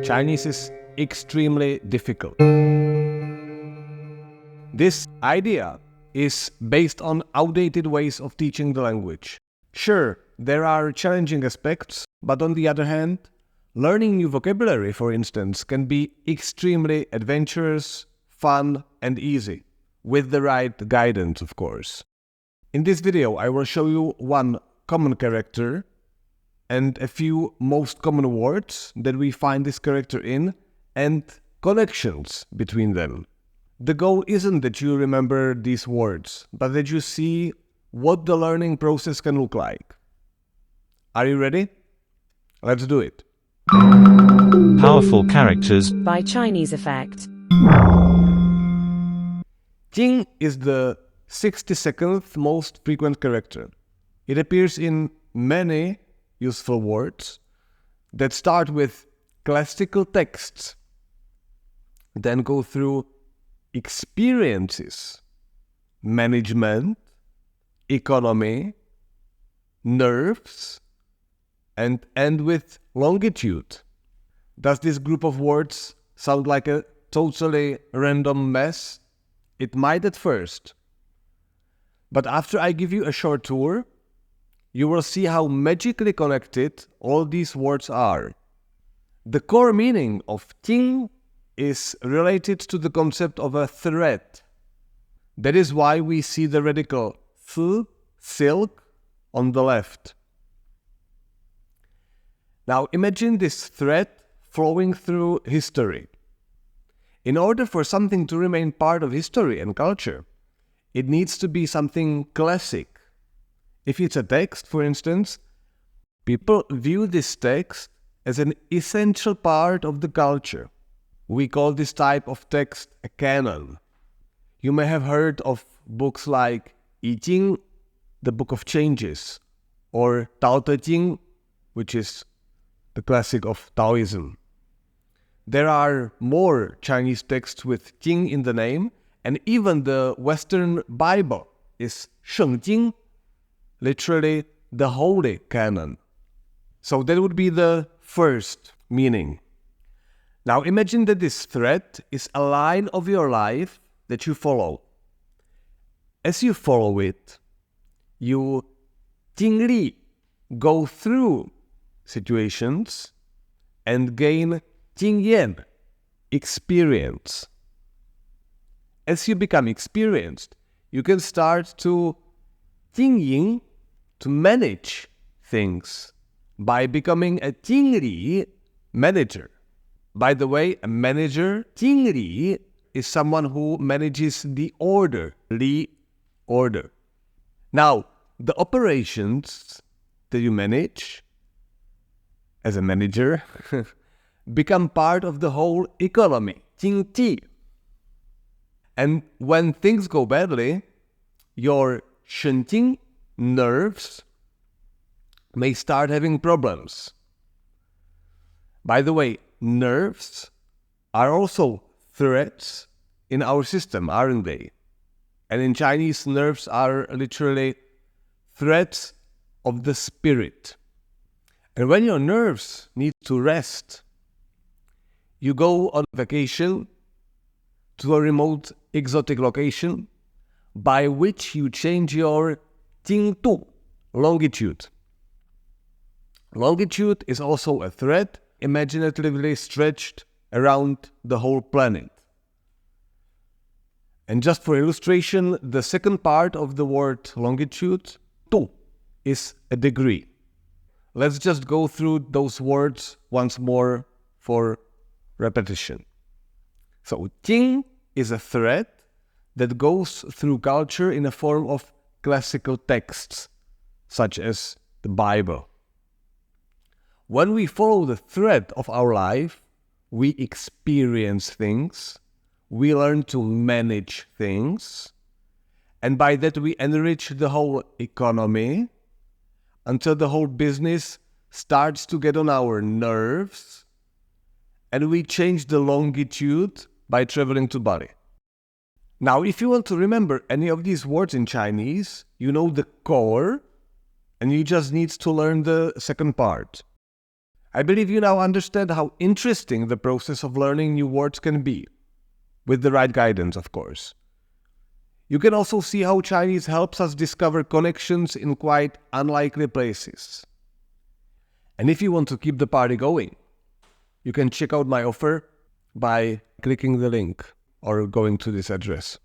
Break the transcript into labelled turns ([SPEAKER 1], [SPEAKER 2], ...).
[SPEAKER 1] Chinese is extremely difficult. This idea is based on outdated ways of teaching the language. Sure, there are challenging aspects, but on the other hand, learning new vocabulary, for instance, can be extremely adventurous, fun, and easy, with the right guidance, of course. In this video, I will show you one common character and a few most common words that we find this character in and connections between them. The goal isn't that you remember these words, but that you see what the learning process can look like. Are you ready? Let's do it.
[SPEAKER 2] Powerful characters
[SPEAKER 3] by Chinese Effect.
[SPEAKER 1] Jing is the 62nd most frequent character. It appears in many useful words that start with classical texts, then go through experiences, management, economy, nerves, and end with longitude. Does this group of words sound like a totally random mess? It might at first. But after I give you a short tour, you will see how magically connected all these words are. The core meaning of Jing is related to the concept of a thread. That is why we see the radical th, silk, on the left. Now imagine this thread flowing through history. In order for something to remain part of history and culture, it needs to be something classic. If it's a text, for instance, people view this text as an essential part of the culture. We call this type of text a canon. You may have heard of books like I Ching, the Book of Changes, or Tao Te Ching, which is the classic of Taoism. There are more Chinese texts with Jing in the name, and even the Western Bible is Sheng Jing, literally the Holy Canon. So that would be the first meaning. Now imagine that this thread is a line of your life that you follow. As you follow it, you Jingli, go through situations and gain Jingyan, experience. As you become experienced, you can start to Jingying, to manage things by becoming a Jingli manager. By the way, a manager, Jingli, is someone who manages the order, Li, order. Now, the operations that you manage as a manager become part of the whole economy, Jingji. And when things go badly, your Shenjing, nerves, may start having problems. By the way, nerves are also threads in our system, aren't they? And in Chinese, nerves are literally threads of the spirit. And when your nerves need to rest, you go on vacation to a remote exotic location by which you change your Jingdu, longitude. Longitude is also a thread imaginatively stretched around the whole planet. And just for illustration, the second part of the word longitude, tu, is a degree. Let's just go through those words once more for repetition. So, Jing is a thread that goes through culture in a form of classical texts, such as the Bible. When we follow the thread of our life, we experience things, we learn to manage things, and by that we enrich the whole economy until the whole business starts to get on our nerves, and we change the longitude by traveling to Bali. Now, if you want to remember any of these words in Chinese, you know the core, and you just need to learn the second part. I believe you now understand how interesting the process of learning new words can be, with the right guidance, of course. You can also see how Chinese helps us discover connections in quite unlikely places. And if you want to keep the party going, you can check out my offer by clicking the link or going to this address.